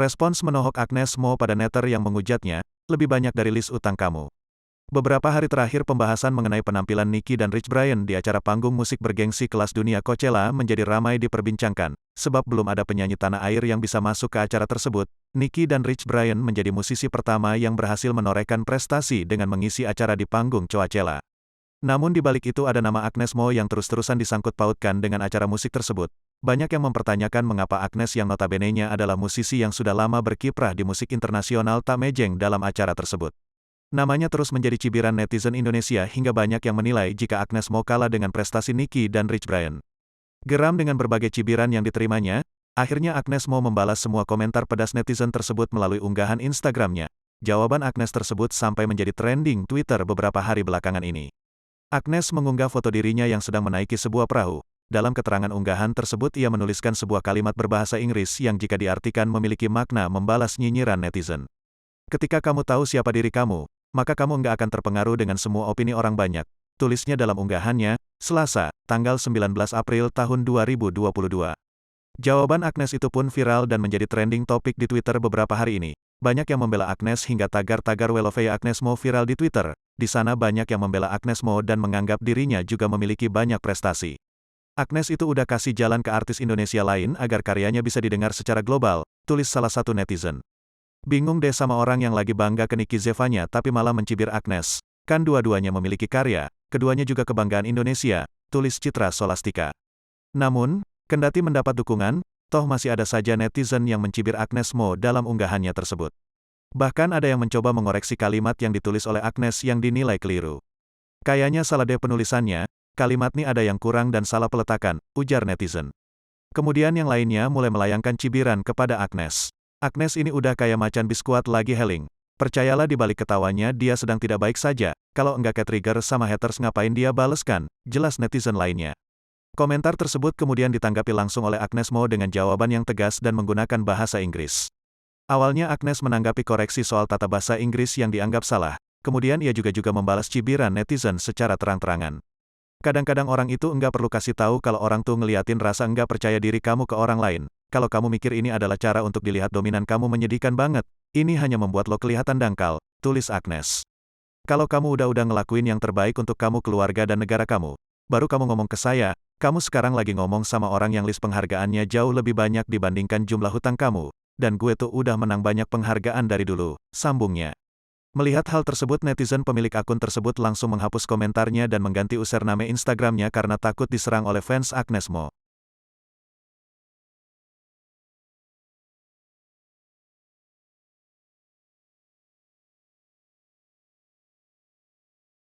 Respons menohok Agnes Mo pada netter yang mengujatnya, lebih banyak dari list utang kamu. Beberapa hari terakhir pembahasan mengenai penampilan Nicki dan Rich Brian di acara panggung musik bergengsi kelas dunia Coachella menjadi ramai diperbincangkan, sebab belum ada penyanyi tanah air yang bisa masuk ke acara tersebut. Nicki dan Rich Brian menjadi musisi pertama yang berhasil menorehkan prestasi dengan mengisi acara di panggung Coachella. Namun di balik itu ada nama Agnes Mo yang terus-terusan disangkut pautkan dengan acara musik tersebut. Banyak yang mempertanyakan mengapa Agnes yang notabene-nya adalah musisi yang sudah lama berkiprah di musik internasional tak mejeng dalam acara tersebut. Namanya terus menjadi cibiran netizen Indonesia hingga banyak yang menilai jika Agnes Mo kalah dengan prestasi Nicki dan Rich Brian. Geram dengan berbagai cibiran yang diterimanya, akhirnya Agnes Mo membalas semua komentar pedas netizen tersebut melalui unggahan Instagramnya. Jawaban Agnes tersebut sampai menjadi trending Twitter beberapa hari belakangan ini. Agnes mengunggah foto dirinya yang sedang menaiki sebuah perahu. Dalam keterangan unggahan tersebut ia menuliskan sebuah kalimat berbahasa Inggris yang jika diartikan memiliki makna membalas nyinyiran netizen. Ketika kamu tahu siapa diri kamu, maka kamu nggak akan terpengaruh dengan semua opini orang banyak, tulisnya dalam unggahannya, Selasa, tanggal 19 April tahun 2022. Jawaban Agnes itu pun viral dan menjadi trending topik di Twitter beberapa hari ini. Banyak yang membela Agnes hingga tagar-tagar We Love Agnes Mo viral di Twitter. Di sana banyak yang membela Agnes Mo dan menganggap dirinya juga memiliki banyak prestasi. Agnes itu udah kasih jalan ke artis Indonesia lain agar karyanya bisa didengar secara global, tulis salah satu netizen. Bingung deh sama orang yang lagi bangga ke Nicki Zevanya tapi malah mencibir Agnes. Kan dua-duanya memiliki karya, keduanya juga kebanggaan Indonesia, tulis Citra Solastika. Namun, kendati mendapat dukungan, toh masih ada saja netizen yang mencibir Agnes Mo dalam unggahannya tersebut. Bahkan ada yang mencoba mengoreksi kalimat yang ditulis oleh Agnes yang dinilai keliru. Kayaknya salah deh penulisannya, kalimat nih ada yang kurang dan salah peletakan, ujar netizen. Kemudian yang lainnya mulai melayangkan cibiran kepada Agnes. Agnes ini udah kayak macan biskuat lagi heling. Percayalah di balik ketawanya dia sedang tidak baik saja, kalau enggak ke-trigger sama haters ngapain dia baleskan, jelas netizen lainnya. Komentar tersebut kemudian ditanggapi langsung oleh Agnes Mo dengan jawaban yang tegas dan menggunakan bahasa Inggris. Awalnya Agnes menanggapi koreksi soal tata bahasa Inggris yang dianggap salah, kemudian ia juga membalas cibiran netizen secara terang-terangan. Kadang-kadang orang itu enggak perlu kasih tahu kalau orang tuh ngeliatin rasa enggak percaya diri kamu ke orang lain. Kalau kamu mikir ini adalah cara untuk dilihat dominan kamu menyedihkan banget, ini hanya membuat lo kelihatan dangkal, tulis Agnes. Kalau kamu udah ngelakuin yang terbaik untuk kamu keluarga dan negara kamu, baru kamu ngomong ke saya, kamu sekarang lagi ngomong sama orang yang list penghargaannya jauh lebih banyak dibandingkan jumlah hutang kamu, dan gue tuh udah menang banyak penghargaan dari dulu, sambungnya. Melihat hal tersebut netizen pemilik akun tersebut langsung menghapus komentarnya dan mengganti username Instagramnya karena takut diserang oleh fans Agnes Mo.